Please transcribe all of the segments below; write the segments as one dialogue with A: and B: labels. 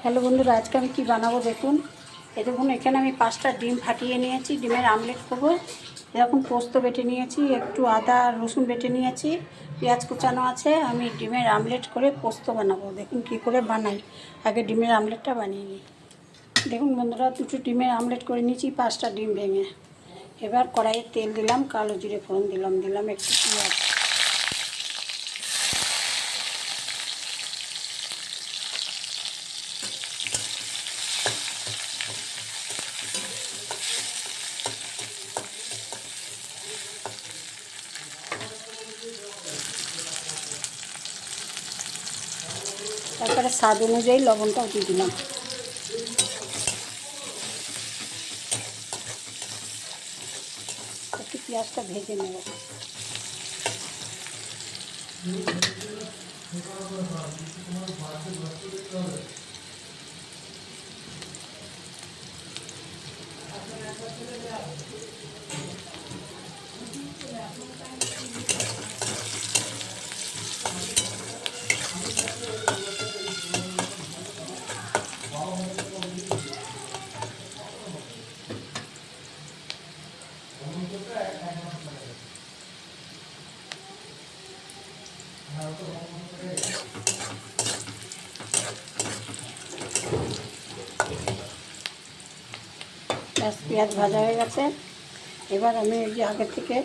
A: Hello বন্ধুরা, আজকে আমি কি বানাবো দেখুন। এই দেখুন, এখানে আমি 5টা ডিম ফাটিয়ে নিয়েছি, ডিমের আমলেট করবো। এরকম পোস্ত বেটে নিয়েছি, একটু আদা রসুন বেটে নিয়েছি, পেঁয়াজ কুচানো আছে। আমি ডিমের আমলেট করে পোস্ত বানাবো। দেখুন কি করে বানাই, আগে ডিমের আমলেটটা বানিয়ে নিই। দেখুন বন্ধুরা, 2টো ডিমের আমলেট করে নিয়েছি 5টা ডিম ভেঙে। এবার কড়াইয়ে তেল দিলাম, কালো জিরে ফোড়ন দিলাম একটু পেঁয়াজ। তারপরে স্বাদ অনুযায়ী লবণটাও দিয়ে দিলাম। একটু পেঁয়াজটা ভেজে নেব। পেঁয়াজ ভাজা হয়ে গেছে। এবার আমি এই যে আগে থেকে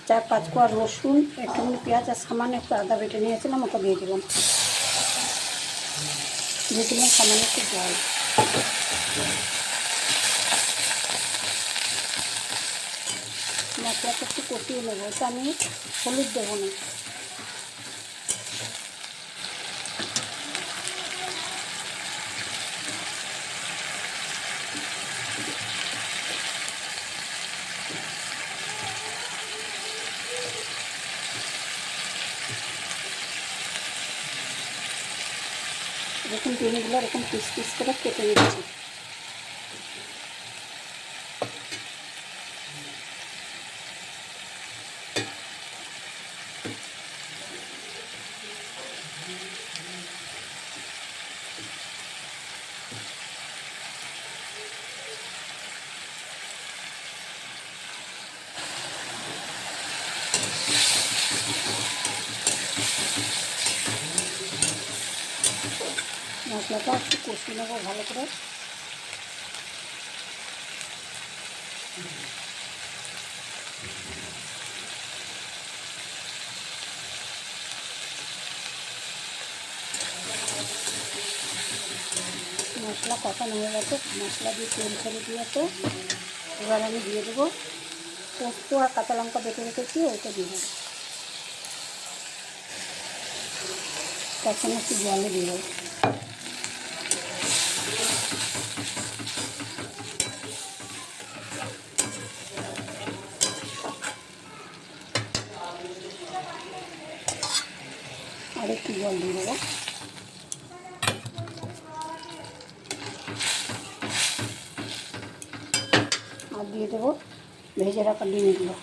A: 4-5 কোয়া রসুন, একটুখানি পেঁয়াজ আর সামান্য একটু আদা বেটে নিয়েছিলাম, ওটা দিয়ে দিলাম সামান্য একটু জল। মশলাটা একটু কষিয়ে নেবো। এটা আমি হলুদ দেবো না। এরকম ডিমগুলো এরকম পিস পিস করে কেটে নিচ্ছি। মশলাটা একটু কষিয়ে নেবো ভালো করে। মশলা কষানো হয়ে গেছে, মশলা দিয়ে তেল ছেড়ে দিয়েছে। এবার আমি দিয়ে দেবো পোস্ত আর কাঁচা লঙ্কা বেটে রেখেছি, ওইটা দিয়ে দেবো। তখন একটু জলে দিয়ে দেবো। আর একটু জল দিয়ে দেবো। আর দিয়ে দেবো ভেজে রাখা ডিমগুলো।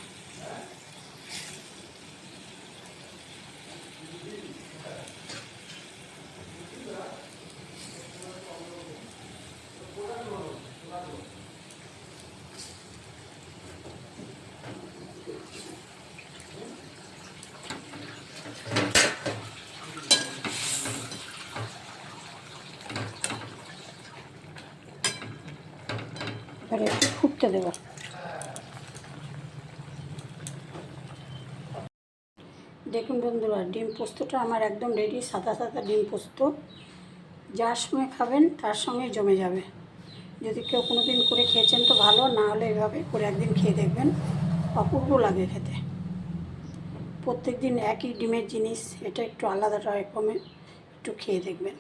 A: এবার একটু ফুটতে দেবো। দেখুন বন্ধুরা, ডিম পোস্তটা আমার একদম রেডি। সাদা সাদা ডিম পোস্ত, যার সঙ্গে খাবেন তার সঙ্গে জমে যাবে। যদি কেউ কোনো দিন করে খেয়েছেন তো ভালো, না হলে এভাবে করে একদিন খেয়ে দেখবেন, অপূর্ব লাগে খেতে। প্রত্যেক দিন একই ডিমের জিনিস, এটা একটু আলাদা রকমের, একটু খেয়ে দেখবেন।